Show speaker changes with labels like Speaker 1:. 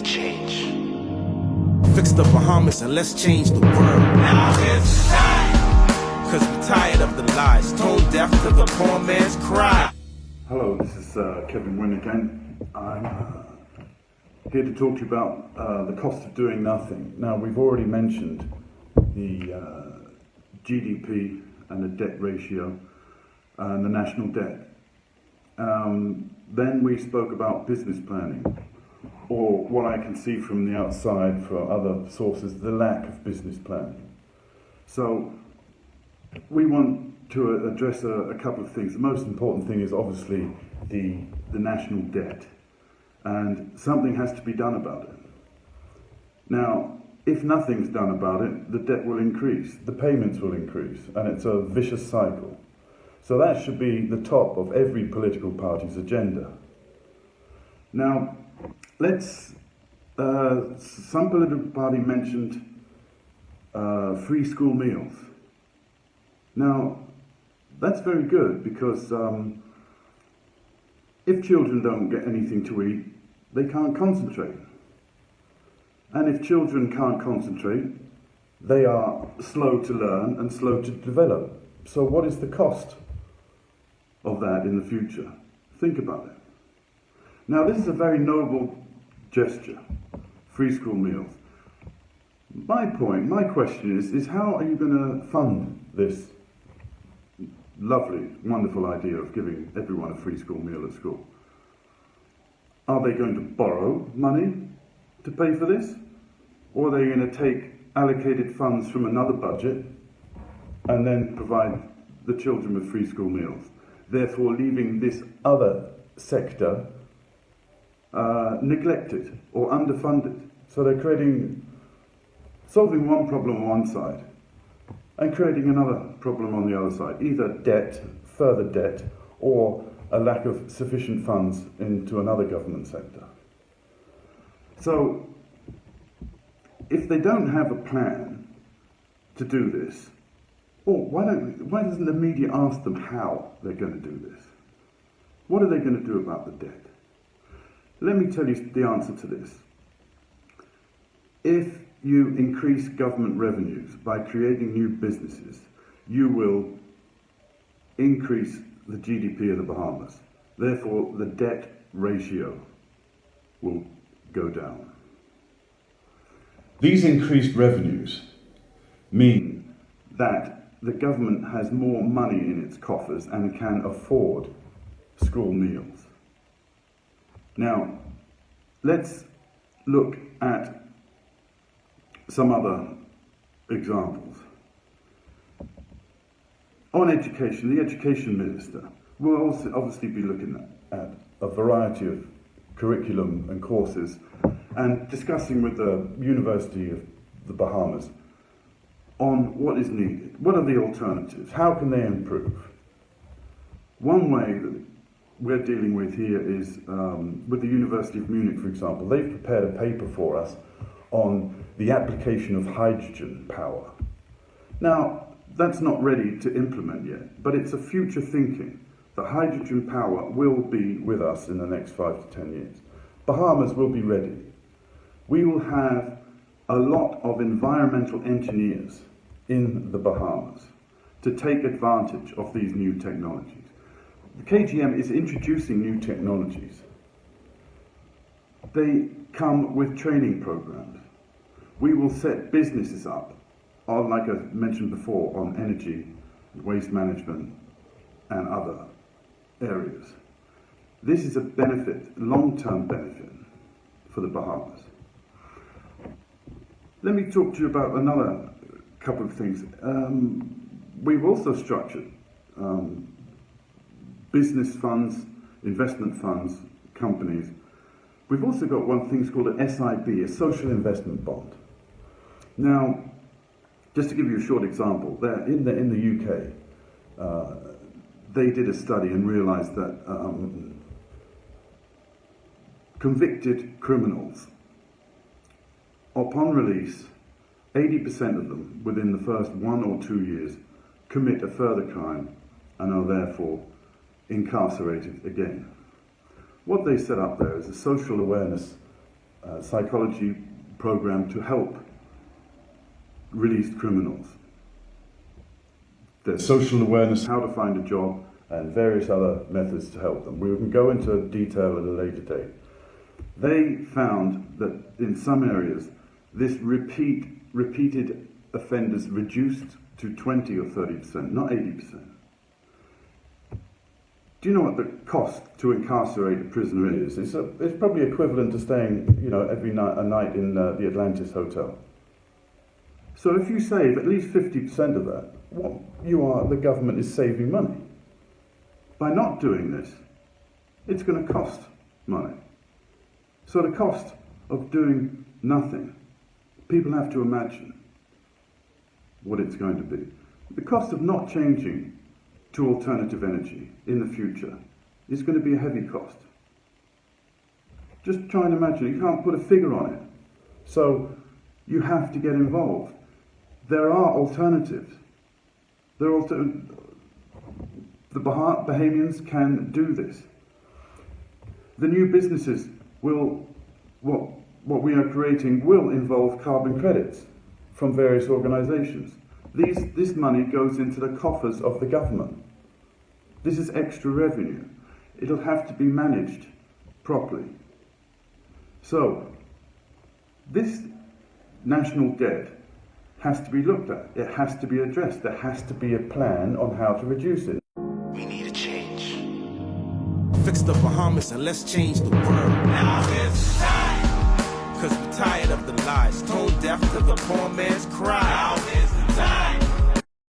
Speaker 1: change.
Speaker 2: Fix the Bahamas and let's change the world.
Speaker 1: Now it's time.
Speaker 2: Cause we're tired of the lies, tone deaf to the poor man's cry.
Speaker 3: Hello, this is Kevin Wynn again. I'm here to talk to you about the cost of doing nothing. Now, we've already mentioned the GDP and the debt ratio and the national debt. Then we spoke about business planning, or what I can see from the outside for other sources, the lack of business planning. So we want to address a couple of things. The most important thing is obviously the national debt, and something has to be done about it. Now, if nothing's done about it, the debt will increase, the payments will increase, and it's a vicious cycle. So that should be the top of every political party's agenda. Now, some political party mentioned free school meals. Now, that's very good because if children don't get anything to eat, they can't concentrate. And if children can't concentrate, they are slow to learn and slow to develop. So what is the cost of that in the future? Think about it. Now, this is a very noble gesture, free school meals. My question is how are you going to fund this lovely, wonderful idea of giving everyone a free school meal at school? Are they going to borrow money to pay for this? Or are they going to take allocated funds from another budget and then provide the children with free school meals, therefore leaving this other sector neglected or underfunded? So they're solving one problem on one side and creating another problem on the other side, either debt, further debt, or a lack of sufficient funds into another government sector. So if they don't have a plan to do this, why doesn't the media ask them how they're going to do this? What are they going to do about the debt? Let me tell you the answer to this. If you increase government revenues by creating new businesses, you will increase the GDP of the Bahamas. Therefore, the debt ratio will go down. These increased revenues mean that the government has more money in its coffers and can afford school meals. Now, let's look at some other examples. On education, the education minister will also obviously be looking at a variety of curriculum and courses and discussing with the University of the Bahamas on what is needed. What are the alternatives? How can they improve? One way that we're dealing with here is with the University of Munich, for example. They've prepared a paper for us on the application of hydrogen power. Now, that's not ready to implement yet, but it's a future thinking that hydrogen power will be with us in the next 5 to 10 years. Bahamas will be ready. We will have a lot of environmental engineers in the Bahamas to take advantage of these new technologies. The KGM is introducing new technologies. They come with training programs. We will set businesses up, like I mentioned before, on energy, waste management, and other areas. This is a benefit, long-term benefit for the Bahamas. Let me talk to you about another couple of things. We've also structured business funds, investment funds, companies. We've also got one thing called an SIB, a social investment bond. Now, just to give you a short example, in the UK, they did a study and realised that convicted criminals, upon release, 80% of them within the first 1 or 2 years commit a further crime and are therefore incarcerated again. What they set up there is a social awareness psychology program to help released criminals. There's social awareness, how to find a job, and various other methods to help them. We can go into detail at a later date. They found that in some areas, this repeated offenders reduced to 20 or 30%, not 80%. Do you know what the cost to incarcerate a prisoner is? It's probably equivalent to staying, every night, a night in the Atlantis Hotel. So if you save at least 50% of that, the government is saving money. By not doing this, it's going to cost money. So the cost of doing nothing, people have to imagine what it's going to be. The cost of not changing to alternative energy in the future is going to be a heavy cost. Just try and imagine, you can't put a figure on it. So you have to get involved. There are alternatives. The Bahamians can do this. The new businesses what we are creating will involve carbon credits from various organisations. This money goes into the coffers of the government. This is extra revenue. It'll have to be managed properly. So, this national debt has to be looked at. It has to be addressed. There has to be a plan on how to reduce it.
Speaker 2: We need a change. Fix the Bahamas and let's change the world.
Speaker 1: Now it's time.
Speaker 2: Cause we're tired of the lies, tone deaf to the poor man's cry.
Speaker 1: Now is the time.